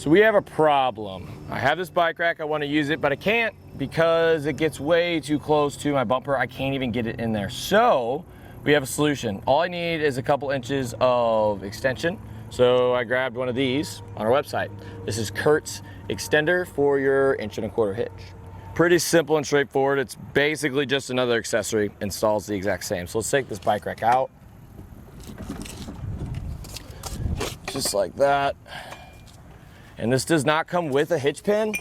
So we have a problem. I have this bike rack, I want to use it, but I can't because it gets way too close to my bumper. I can't even get it in there. So we have a solution. All I need is a couple inches of extension. So I grabbed one of these on our website. This is CURT's extender for your 1¼ hitch. Pretty simple and straightforward. It's basically just another accessory, installs the exact same. So let's take this bike rack out. Just like that. And this does not come with a hitch pin,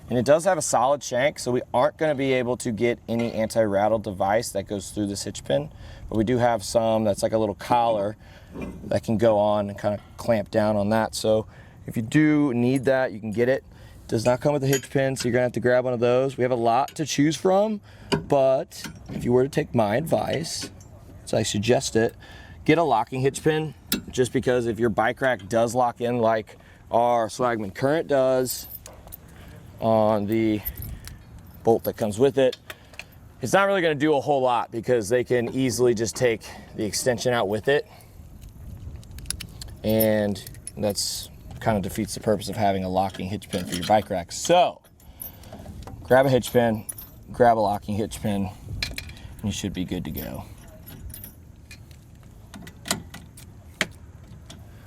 and it does have a solid shank, so we aren't going to be able to get any anti-rattle device that goes through this hitch pin, but we do have some that's like a little collar that can go on and kind of clamp down on that. So if you do need that, you can get it. It does not come with a hitch pin, so you're going to have to grab one of those. We have a lot to choose from, but if you were to take my advice, so I suggest it, get a locking hitch pin, just because if your bike rack does lock in like our Swagman CURT does on the bolt that comes with it, it's not really going to do a whole lot because they can easily just take the extension out with it, and that's kind of defeats the purpose of having a locking hitch pin for your bike rack. So grab a hitch pin, grab a locking hitch pin, and you should be good to go.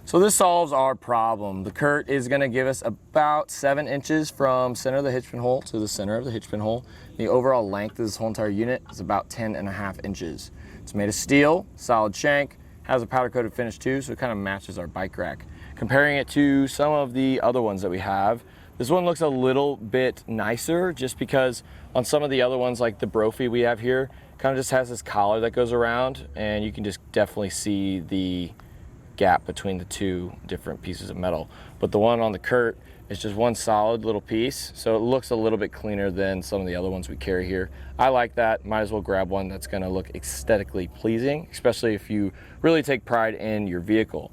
So this solves our problem. The CURT is going to give us about 7 inches from center of the hitch pin hole to the center of the hitch pin hole. The overall length of this whole entire unit is about 10.5 inches. It's made of steel, solid shank, has a powder coated finish too, so it kind of matches our bike rack. Comparing it to some of the other ones that we have, this one looks a little bit nicer just because on some of the other ones, like the Brophy we have here, kind of just has this collar that goes around, and you can just definitely see the gap between the two different pieces of metal. But the one on the CURT is just one solid little piece, so it looks a little bit cleaner than some of the other ones we carry here. I like that. Might as well grab one that's going to look aesthetically pleasing, especially if you really take pride in your vehicle.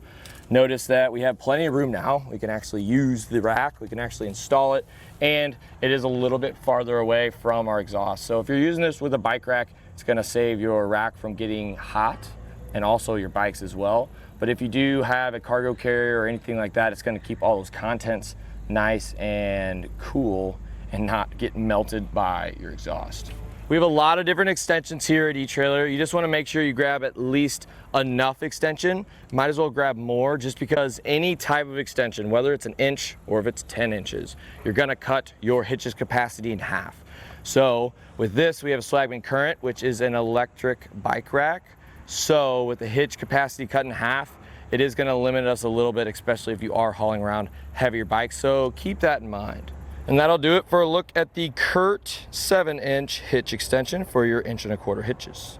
Notice that we have plenty of room now. We can actually use the rack, we can actually install it, and it is a little bit farther away from our exhaust. So if you're using this with a bike rack, it's going to save your rack from getting hot, and also your bikes as well. But if you do have a cargo carrier or anything like that, it's going to keep all those contents nice and cool and not get melted by your exhaust. We have a lot of different extensions here at eTrailer. You just want to make sure you grab at least enough extension. Might as well grab more, just because any type of extension, whether it's an inch or if it's 10 inches, you're going to cut your hitch's capacity in half. So with this, we have a Swagman CURT, which is an electric bike rack. So with the hitch capacity cut in half, it is going to limit us a little bit, especially if you are hauling around heavier bikes. So keep that in mind. And that'll do it for a look at the CURT 7-inch hitch extension for your 1¼ hitches.